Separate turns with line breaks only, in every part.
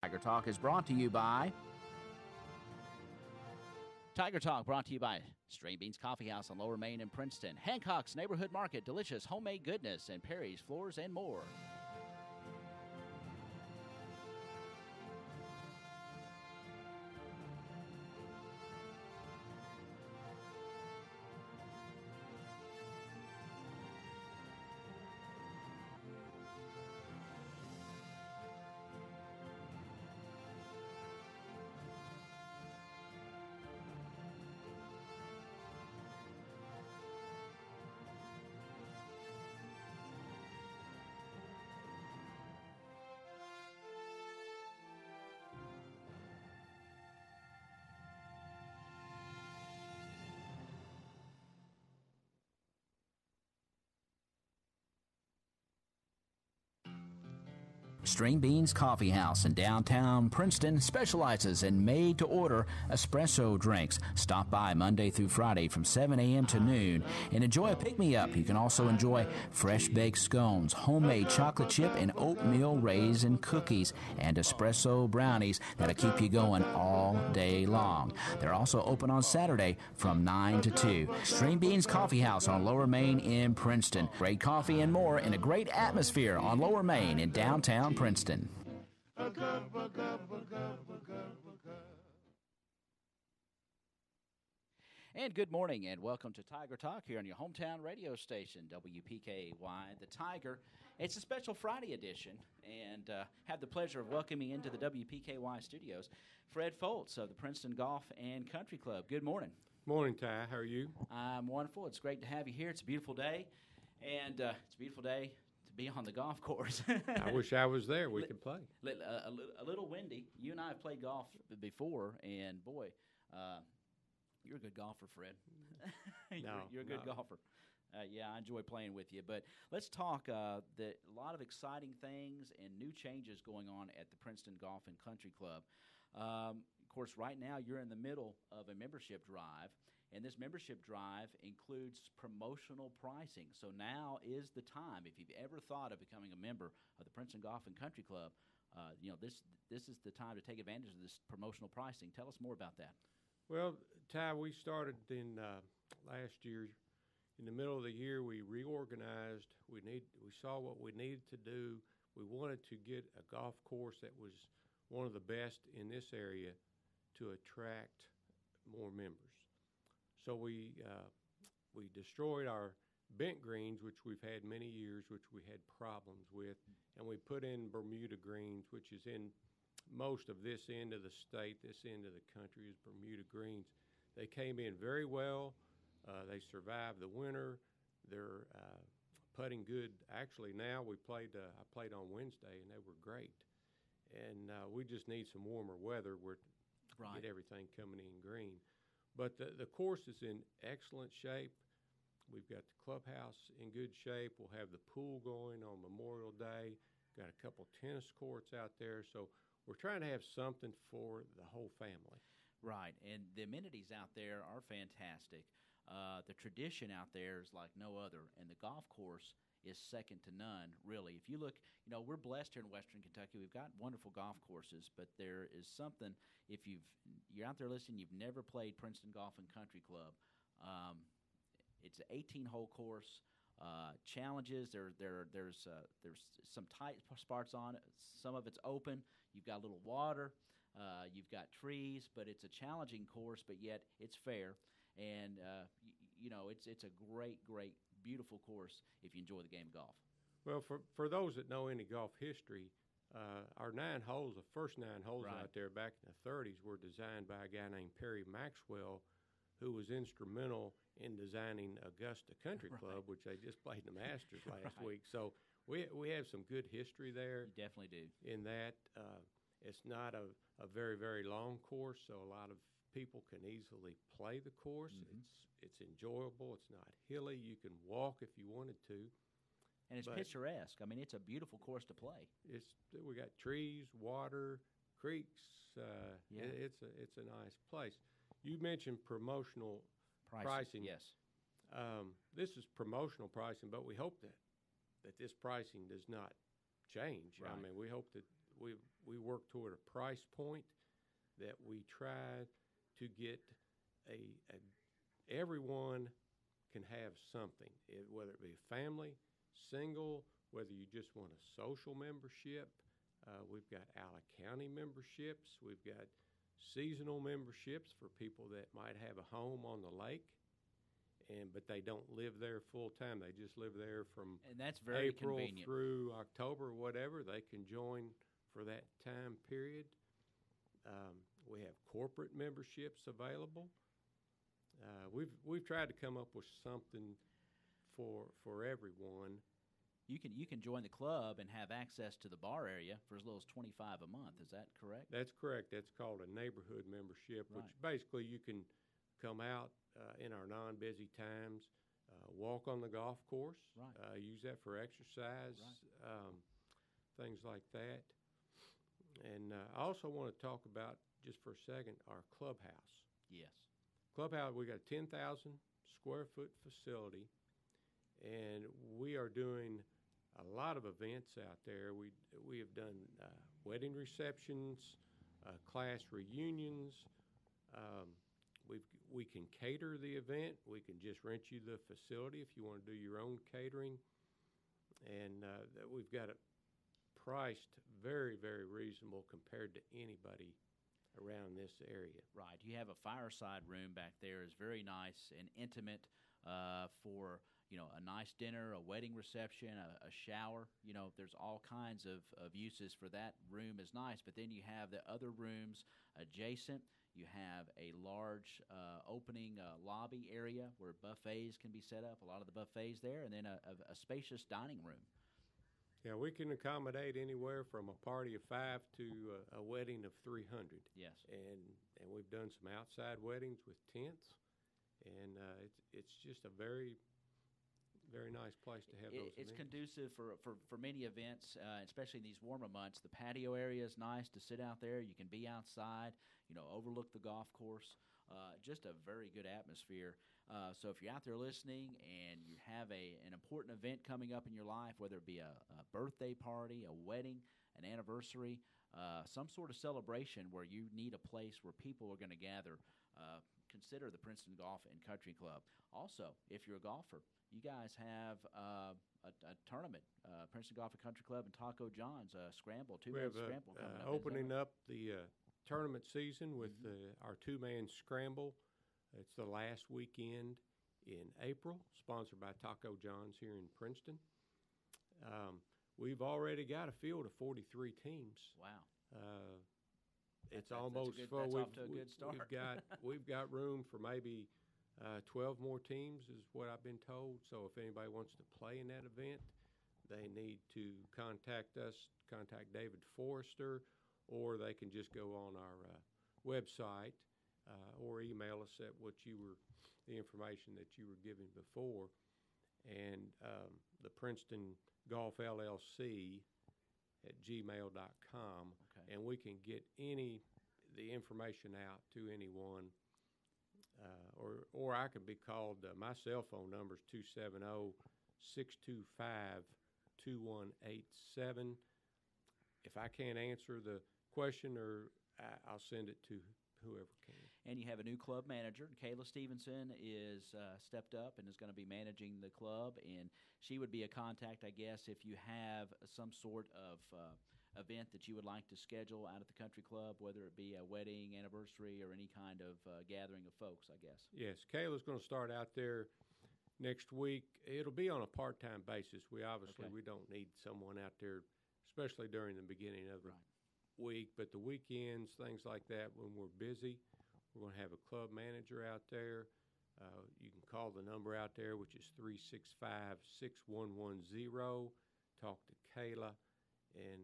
Tiger Talk is brought to you by String Beans Coffee House on Lower Main in Princeton, Hancock's Neighborhood Market, delicious homemade goodness, and Perry's Floors and More. String Beans Coffee House in downtown Princeton specializes in made-to-order espresso drinks. Stop by Monday through Friday from 7 a.m. to noon and enjoy a pick-me-up. You can also enjoy fresh-baked scones, homemade chocolate chip and oatmeal raisin cookies, and espresso brownies that'll keep you going all day long. They're also open on Saturday from 9 to 2. String Beans Coffee House on Lower Main in Princeton. Great coffee and more in a great atmosphere on Lower Main in downtown Princeton. And good morning and welcome to Tiger Talk here on your hometown radio station, WPKY, The Tiger. It's a special Friday edition, and have the pleasure of welcoming into the WPKY studios Fred Foltz of the Princeton Golf and Country Club. Good morning.
Morning, Ty. How are you?
I'm wonderful. It's great to have you here. It's a beautiful day, and it's a beautiful day to be on the golf course.
I wish I was there. We could play.
A little windy. You and I have played golf before, and boy, you're a good golfer, Fred. You're a good golfer. Yeah, I enjoy playing with you. But let's talk a lot of exciting things and new changes going on at the Princeton Golf and Country Club. Of course, right now you're in the middle of a membership drive, and this membership drive includes promotional pricing. So now is the time. If you've ever thought of becoming a member of the Princeton Golf and Country Club, this is the time to take advantage of this promotional pricing. Tell us more about that.
Well, Ty, we started in last year. In the middle of the year, we reorganized. We saw what we needed to do. We wanted to get a golf course that was one of the best in this area to attract more members. So we destroyed our bent greens, which we've had many years, which we had problems with, and we put in Bermuda greens, which is in most of this end of the state. This end of the country is Bermuda greens. They came in very well. They survived the winter. They're putting good. Actually, now I played on Wednesday, and they were great. And we just need some warmer weather to get everything coming in green. But the course is in excellent shape. We've got the clubhouse in good shape. We'll have the pool going on Memorial Day. Got a couple tennis courts out there. So we're trying to have something for the whole family.
Right, and the amenities out there are fantastic. The tradition out there is like no other, and the golf course is second to none, really. If you look, we're blessed here in Western Kentucky. We've got wonderful golf courses, but there is something, if you're out there listening, you've never played Princeton Golf and Country Club. It's an 18-hole course. Challenges. There's some tight spots on it. Some of it's open. You've got a little water. You've got trees, but it's a challenging course, but yet it's fair. And it's a great, beautiful course if you enjoy the game of golf.
Well, for those that know any golf history, our 9 holes, the first 9 holes out there back in the 30s, were designed by a guy named Perry Maxwell, who was instrumental in designing Augusta Country Club, which they just played in the Masters last week. So we have some good history there.
You definitely do.
In that, it's not a very, very long course, so a lot of people can easily play the course. Mm-hmm. It's enjoyable. It's not hilly. You can walk if you wanted to.
And it's picturesque. I mean, it's a beautiful course to play.
We got trees, water, creeks. It's a nice place. You mentioned promotional pricing.
Yes.
This is promotional pricing, but we hope that this pricing does not change.
Right.
I mean, we hope that we work toward a price point that we try to get everyone can have something, whether it be a family, single, whether you just want a social membership. We've got Allen County memberships. We've got seasonal memberships for people that might have a home on the lake, but they don't live there full time. They just live there from
and that's very
April
convenient.
through October, whatever. They can join for that time period. We have corporate memberships available. We've tried to come up with something for everyone.
You can join the club and have access to the bar area for as little as $25 a month. Is that correct?
That's correct. That's called a neighborhood membership, which basically you can come out in our non-busy times, walk on the golf course, use that for exercise, things like that. And I also want to talk about, just for a second, our clubhouse.
Yes.
Clubhouse, we got a 10,000 square foot facility, and we are doing a lot of events out there. We have done wedding receptions, class reunions. We can cater the event. We can just rent you the facility if you want to do your own catering, and we've got it priced very, very reasonable compared to anybody around this area.
Right. You have a fireside room back there. It's very nice and intimate for a nice dinner, a wedding reception, a shower. There's all kinds of uses for that room is nice. But then you have the other rooms adjacent. You have a large opening lobby area where buffets can be set up, a lot of the buffets there, and then a spacious dining room.
Yeah, we can accommodate anywhere from a party of 5 to a wedding of 300.
Yes.
And we've done some outside weddings with tents, and it's just a very, very nice place to have those
It's
events.
conducive for many events, especially in these warmer months. The patio area is nice to sit out there. You can be outside, overlook the golf course. Just a very good atmosphere. So if you're out there listening and you have an important event coming up in your life, whether it be a birthday party, a wedding, an anniversary, some sort of celebration where you need a place where people are going to gather, consider the Princeton Golf and Country Club. Also, if you're a golfer, you guys have a tournament, Princeton Golf and Country Club and Taco John's scramble, two-man scramble coming up.
Opening up the tournament season with our two-man scramble. It's the last weekend in April, sponsored by Taco John's here in Princeton. We've already got a field of 43 teams.
Wow.
It's almost full.
That's off to a good start.
We've got room for maybe 12 more teams is what I've been told. So if anybody wants to play in that event, they need to contact us, contact David Forrester, or they can just go on our website or email us at the information that you were giving before, and the Princeton Golf LLC at gmail.com, and we can get the information out to anyone, or I can be called. My cell phone number is 270-625-2187. If I can't answer the question, or I'll send it to whoever can.
And you have a new club manager. Kayla Stevenson is stepped up and is going to be managing the club, and she would be a contact, I guess, if you have some sort of event that you would like to schedule out at the country club, whether it be a wedding, anniversary, or any kind of gathering of folks, I guess.
Yes, Kayla's going to start out there next week. It'll be on a part-time basis. We don't need someone out there, especially during the beginning of the week, but the weekends, things like that, when we're busy, we're going to have a club manager out there. You can call the number out there, which is 365-6110. Talk to Kayla, and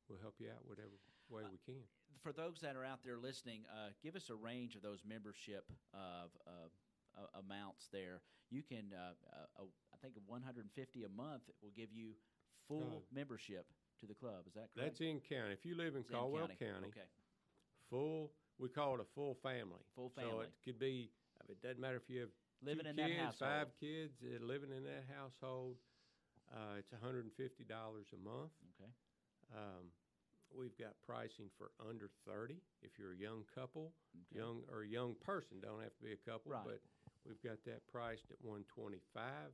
we'll help you out whatever way we can.
For those that are out there listening, give us a range of those membership amounts there. You can, I think, $150 a month will give you full membership to the club. Is that correct?
That's in county. If you live in Caldwell County, full. We call it a full family.
Full family.
So it could be. It doesn't matter if you have
living in
kids,
that household.
5 kids living in that household. It's $150 a month.
Okay.
We've got pricing for under 30 if you're a young couple,
Okay.
a young person. Don't have to be a couple,
Right.
but we've got that priced at 125.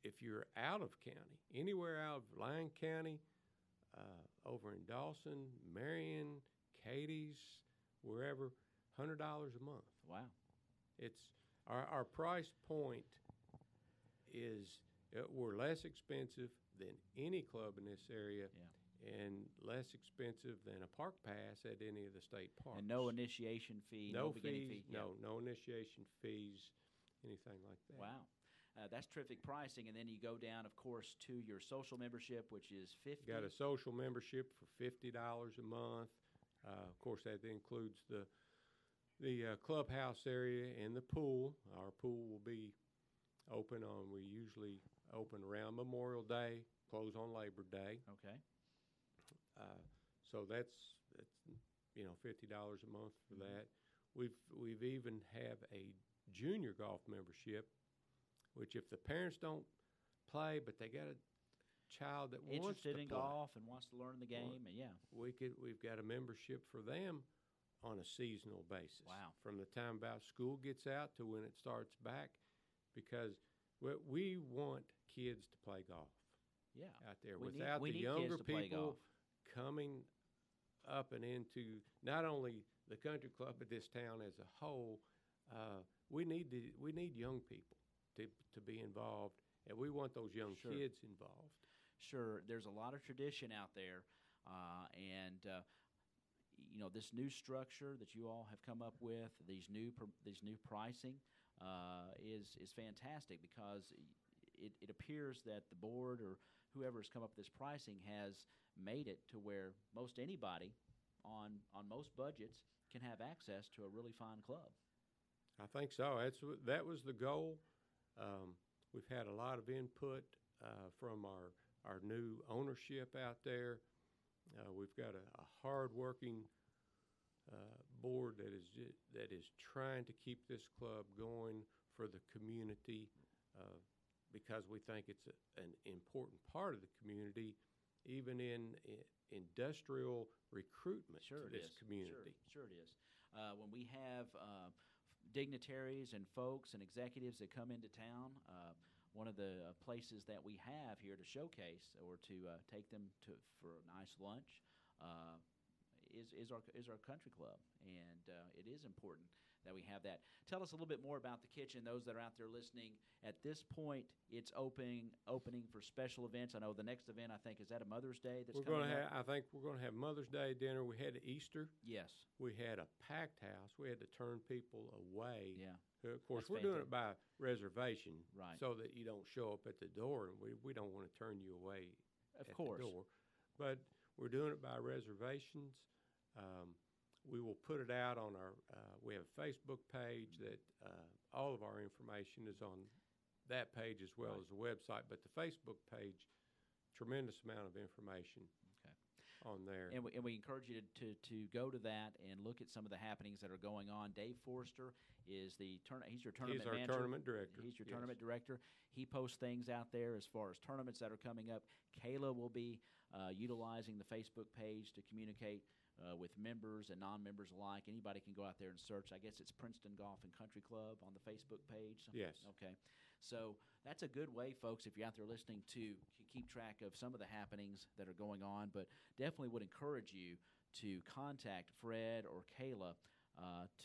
If you're out of county, anywhere out of Lyon County, over in Dawson, Marion, Cadiz, wherever, $100 a month.
Wow.
It's our price point is we're less expensive than any club in this area, and less expensive than a park pass at any of the state parks.
And no initiation fee, no beginning
fees,
fee. Yeah.
no initiation fees, anything like that.
Wow. That's terrific pricing. And then you go down, of course, to your social membership, which is $50.
Got a social membership for $50 a month. Of course, that includes the clubhouse area and the pool. Our pool will be open we usually open around Memorial Day, close on Labor Day.
Okay.
So that's $50 a month for that. We've even have a junior golf membership, which if the parents don't play but they got a child that wants to
interested in
play,
golf and wants to learn the game, and
we've got a membership for them on a seasonal basis.
Wow.
From the time about school gets out to when it starts back, because we want kids to play golf.
Yeah.
Out there
We
without
need
the younger
kids to play
people
golf.
coming up and into not only the country club but this town as a whole. We need young people to be involved, and we want those young
Sure.
kids involved.
Sure. There's a lot of tradition out there, and this new structure that you all have come up with, these new pricing, is fantastic, because it appears that the board or whoever has come up with this pricing has made it to where most anybody on most budgets can have access to a really fine club.
I think so. That was the goal. We've had a lot of input from our new ownership out there. We've got a hard-working board that is trying to keep this club going for the community, because we think it's an important part of the community, even in industrial recruitment to this community.
Sure it is. When we have dignitaries and folks and executives that come into town, one of the places that we have here to showcase or to take them for a nice lunch is our country club, and it is important that we have that. Tell us a little bit more about the kitchen. Those that are out there listening, at this point, it's opening for special events. I know the next event, I think, is that a Mother's Day that's coming up?
I think we're going to have Mother's Day dinner. We had Easter.
Yes.
We had a packed house. We had to turn people away.
Yeah.
Of course,
That's
we're doing it by reservation,
right,
so that you don't show up at the door, and we don't want to turn you away
of
at
course.
the door. But we're doing it by reservations. We will put it out on we have a Facebook page that all of our information is on that page as well as the website. But the Facebook page, tremendous amount of information on there.
And we encourage you to go to that and look at some of the happenings that are going on. Dave Forster is he's your tournament manager.
He's our tournament director.
He's your tournament director. He posts things out there as far as tournaments that are coming up. Kayla will be utilizing the Facebook page to communicate with members and non-members alike. Anybody can go out there and search. I guess it's Princeton Golf and Country Club on the Facebook page.
Yes.
Okay. So that's a good way, folks, if you're out there listening, to keep track of some of the happenings that are going on. But definitely would encourage you to contact Fred or Kayla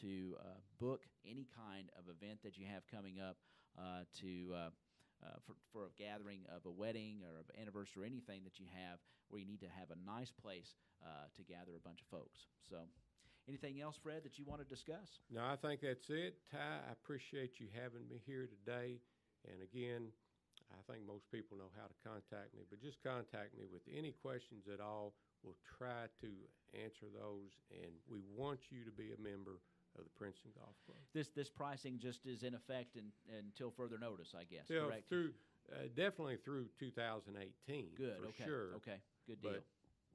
to book any kind of event that you have coming up for a gathering of a wedding or an anniversary or anything that you have where you need to have a nice place to gather a bunch of folks. So anything else, Fred, that you want to discuss?
No, I think that's it. Ty, I appreciate you having me here today. And again, I think most people know how to contact me, but just contact me with any questions at all. We'll try to answer those, and we want you to be a member of the Princeton Golf Club.
This pricing just is in effect until further notice, I guess, correct?
Definitely through 2018.
Good,
for
okay.
sure.
Okay, good deal.
But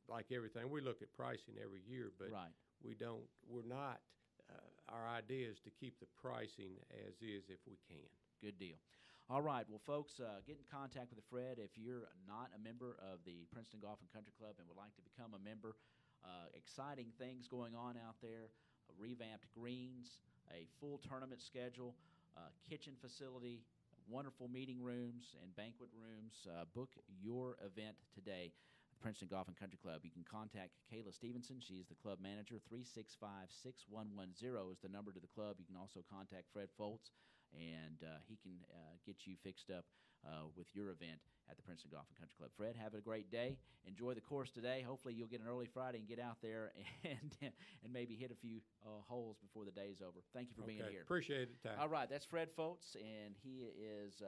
like everything, we look at pricing every year, but
right.
we're not, our idea is to keep the pricing as is if we can.
Good deal. All right. Well, folks, get in contact with Fred if you're not a member of the Princeton Golf and Country Club and would like to become a member. Exciting things going on out there, revamped greens, a full tournament schedule, kitchen facility, wonderful meeting rooms and banquet rooms. Book your event today. Princeton Golf and Country Club. You can contact Kayla Stevenson. She's the club manager. 365-6110 is the number to the club. You can also contact Fred Foltz, and he can get you fixed up with your event at the Princeton Golf and Country Club. Fred, have a great day. Enjoy the course today. Hopefully you'll get an early Friday and get out there and maybe hit a few holes before the day's over. Thank you for being here.
Appreciate it, Ty.
All right, that's Fred Foltz, and he is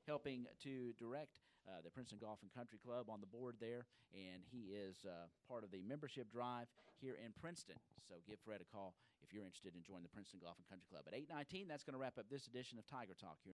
helping to direct the Princeton Golf and Country Club on the board there, and he is part of the membership drive here in Princeton. So give Fred a call if you're interested in joining the Princeton Golf and Country Club. At 8:19, that's going to wrap up this edition of Tiger Talk here.